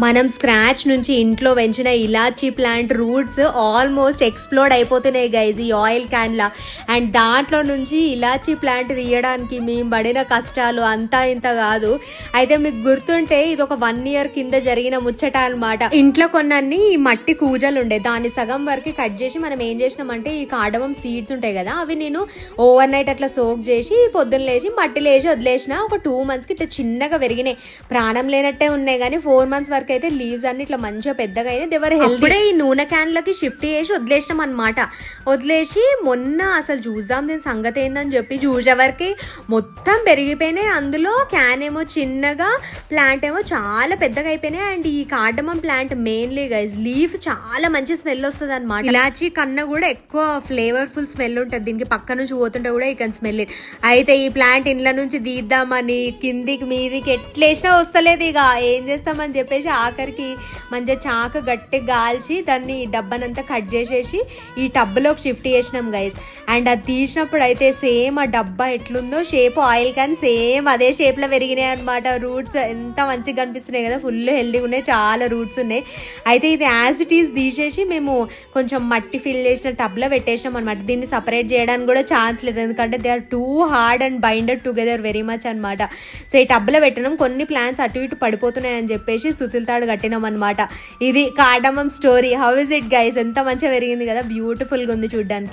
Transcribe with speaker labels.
Speaker 1: మనం స్క్రాచ్ నుంచి ఇంట్లో పెంచిన ఇలాచీ ప్లాంట్ రూట్స్ ఆల్మోస్ట్ ఎక్స్ప్లోడ్ అయిపోతున్నాయి గైజ్ ఈ ఆయిల్ క్యాన్లా. అండ్ దాంట్లో నుంచి ఇలాచీ ప్లాంట్ తీయడానికి మేము పడిన కష్టాలు అంతా ఇంత కాదు. అయితే మీకు గుర్తుంటే ఇది ఒక 1 year కింద జరిగిన ముచ్చట అనమాట. ఇంట్లో కొన్నీ మట్టి కూజలు ఉండే, దాన్ని సగం వరకు కట్ చేసి మనం ఏం చేసినామంటే ఈ కాడవం సీడ్స్ ఉంటాయి కదా, అవి నేను ఓవర్ నైట్ అట్లా సోక్ చేసి పొద్దున్న లేచి మట్టిలో వేసి వదిలేసిన. ఒక 2 monthsకి ఇట్లా చిన్నగా పెరిగినాయి, ప్రాణం లేనట్టే ఉన్నాయి. కానీ 4 months వరకు అయితే లీవ్స్ అన్ని ఇట్లా మంచిగా పెద్దగా అయినా దేవర్ హెల్తీ. ఈ నూనె క్యాన్లకి షిఫ్ట్ చేసి వదిలేసినాం అనమాట. వదిలేసి మొన్న అసలు చూద్దాం దీని సంగతి ఏందని చెప్పి చూసే వరకు మొత్తం పెరిగిపోయినాయి. అందులో క్యాన్ ఏమో చిన్నగా, ప్లాంట్ ఏమో చాలా పెద్దగా అయిపోయినాయి. అండ్ ఈ cardamom plant mainly guys leaf చాలా మంచి స్మెల్ వస్తుంది అనమాట. ఇలాచీ కన్నా కూడా ఎక్కువ ఫ్లేవర్ఫుల్ స్మెల్ ఉంటుంది దీనికి. పక్క నుంచి పోతుంటే కూడా ఈ కెన్ స్మెల్ ఇట్. అయితే ఈ ప్లాంట్ ఇండ్ల నుంచి తీద్దామని కిందికి మీదికి ఎట్లేసినా వస్తలేదు. ఇక ఏం చేస్తామని చెప్పేసి ఆఖరికి మంచిగా చాకు గట్టి గాల్చి దాన్ని డబ్బానంతా కట్ చేసేసి ఈ టబ్లోకి షిఫ్ట్ చేసినాం గైస్. అండ్ అది తీసినప్పుడు అయితే సేమ్ ఆ డబ్బా ఎట్లుందో షేప్ ఆయిల్ క్యాన్ సేమ్ అదే షేప్లో పెరిగినాయి అనమాట. రూట్స్ ఎంత మంచిగా కనిపిస్తున్నాయి కదా, ఫుల్ హెల్దీగా ఉన్నాయి, చాలా రూట్స్ ఉన్నాయి. అయితే ఇది యాజ్ ఇట్ ఈస్ తీసేసి మేము కొంచెం మట్టి ఫిల్ చేసిన టబ్లో పెట్టేసినాం అనమాట. దీన్ని సపరేట్ చేయడానికి కూడా ఛాన్స్ లేదు, ఎందుకంటే they are too hard and binded together very much అనమాట. సో ఈ టబ్లో పెట్టినాం. కొన్ని ప్లాంట్స్ అటు ఇటు పడిపోతున్నాయి అని చెప్పేసి సుతిల్తాడు కట్టినాం అనమాట. ఇది cardamom story. How is it guys? ఎంత మంచిగా పెరిగింది కదా, బ్యూటిఫుల్గా ఉంది చూడ్డానికి.